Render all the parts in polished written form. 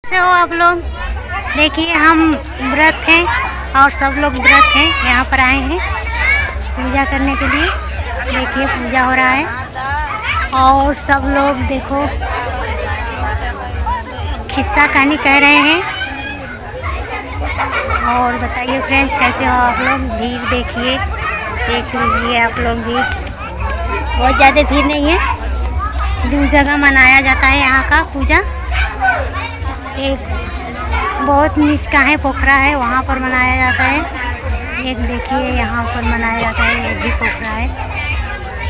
कैसे हो आप लोग? देखिए हम व्रत हैं और सब लोग व्रत हैं, यहाँ पर आए हैं पूजा करने के लिए। देखिए पूजा हो रहा है और सब लोग देखो किस्सा कहानी कह रहे हैं। और बताइए फ्रेंड्स कैसे हो आप लोग? भीड़ देखिए, देख लीजिए आप लोग भी, बहुत ज़्यादा भीड़ नहीं है। दो जगह मनाया जाता है यहाँ का पूजा। एक बहुत नीच का है, पोखरा है, वहाँ पर मनाया जाता है। एक देखिए यहाँ पर मनाया जाता है, ये भी पोखरा है,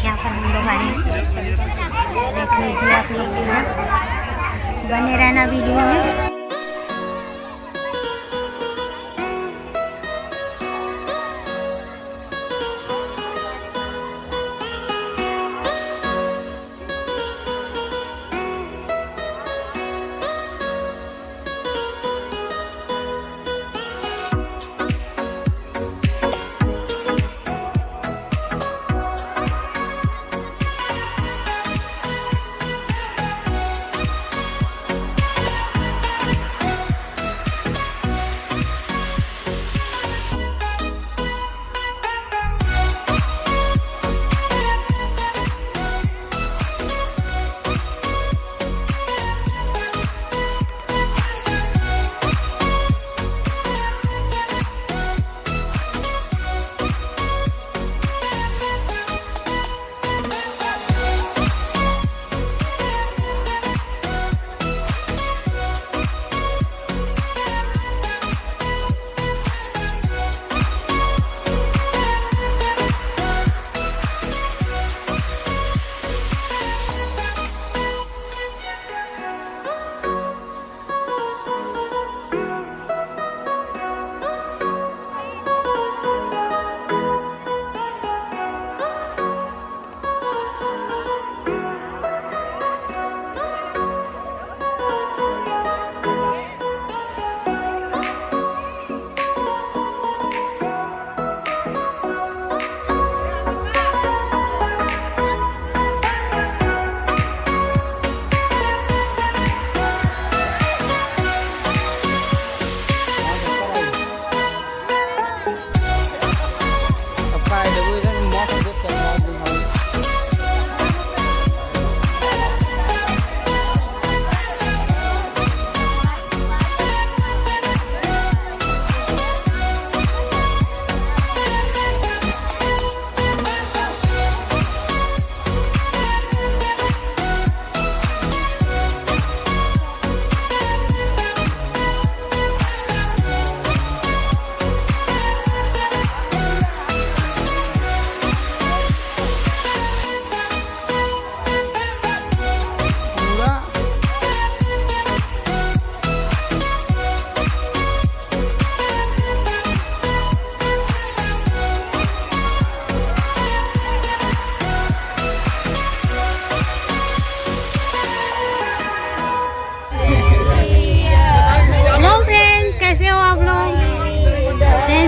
यहाँ पर हम लोग आए हैं। देख लीजिए आप लोग भी, बने रहना वीडियो में।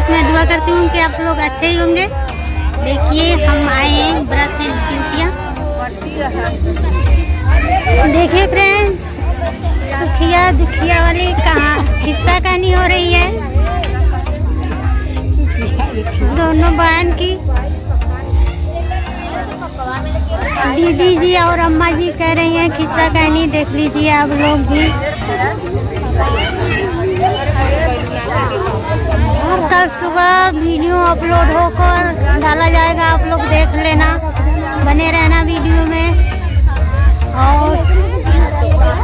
मैं दुआ करती हूँ कि आप लोग अच्छे ही होंगे। देखिए हम आए हैं व्रत है जितिया। देखिए फ्रेंड्स, सुखिया दुखिया वाली कहाँ किस्सा कहानी हो रही है दोनों बहन की। दीदी जी और अम्मा जी कह रही हैं किस्सा कहानी, देख लीजिए आप लोग भी। कल सुबह वीडियो अपलोड होकर डाला जाएगा, आप लोग देख लेना, बने रहना वीडियो में। और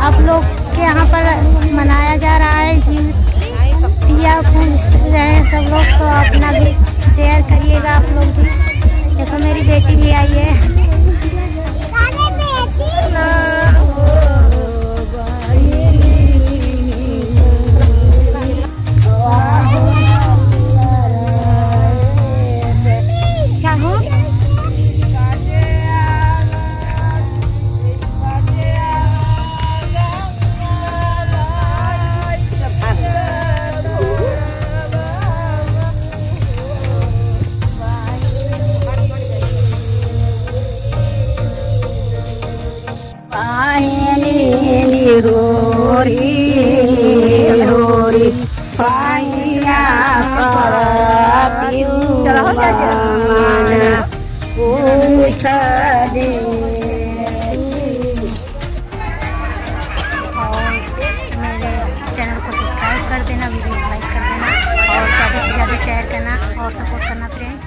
आप लोग के यहाँ पर मनाया जा रहा है जितिया, पूज रहे हैं सब लोग, तो अपना भी शेयर करिएगा आप लोग भी। देखो मेरी बेटी भी आई है। माना पूछा दे। और मेरे चैनल को सब्सक्राइब कर देना, वीडियो को लाइक कर देना और ज़्यादा से ज़्यादा शेयर करना और सपोर्ट करना फ्रेंड।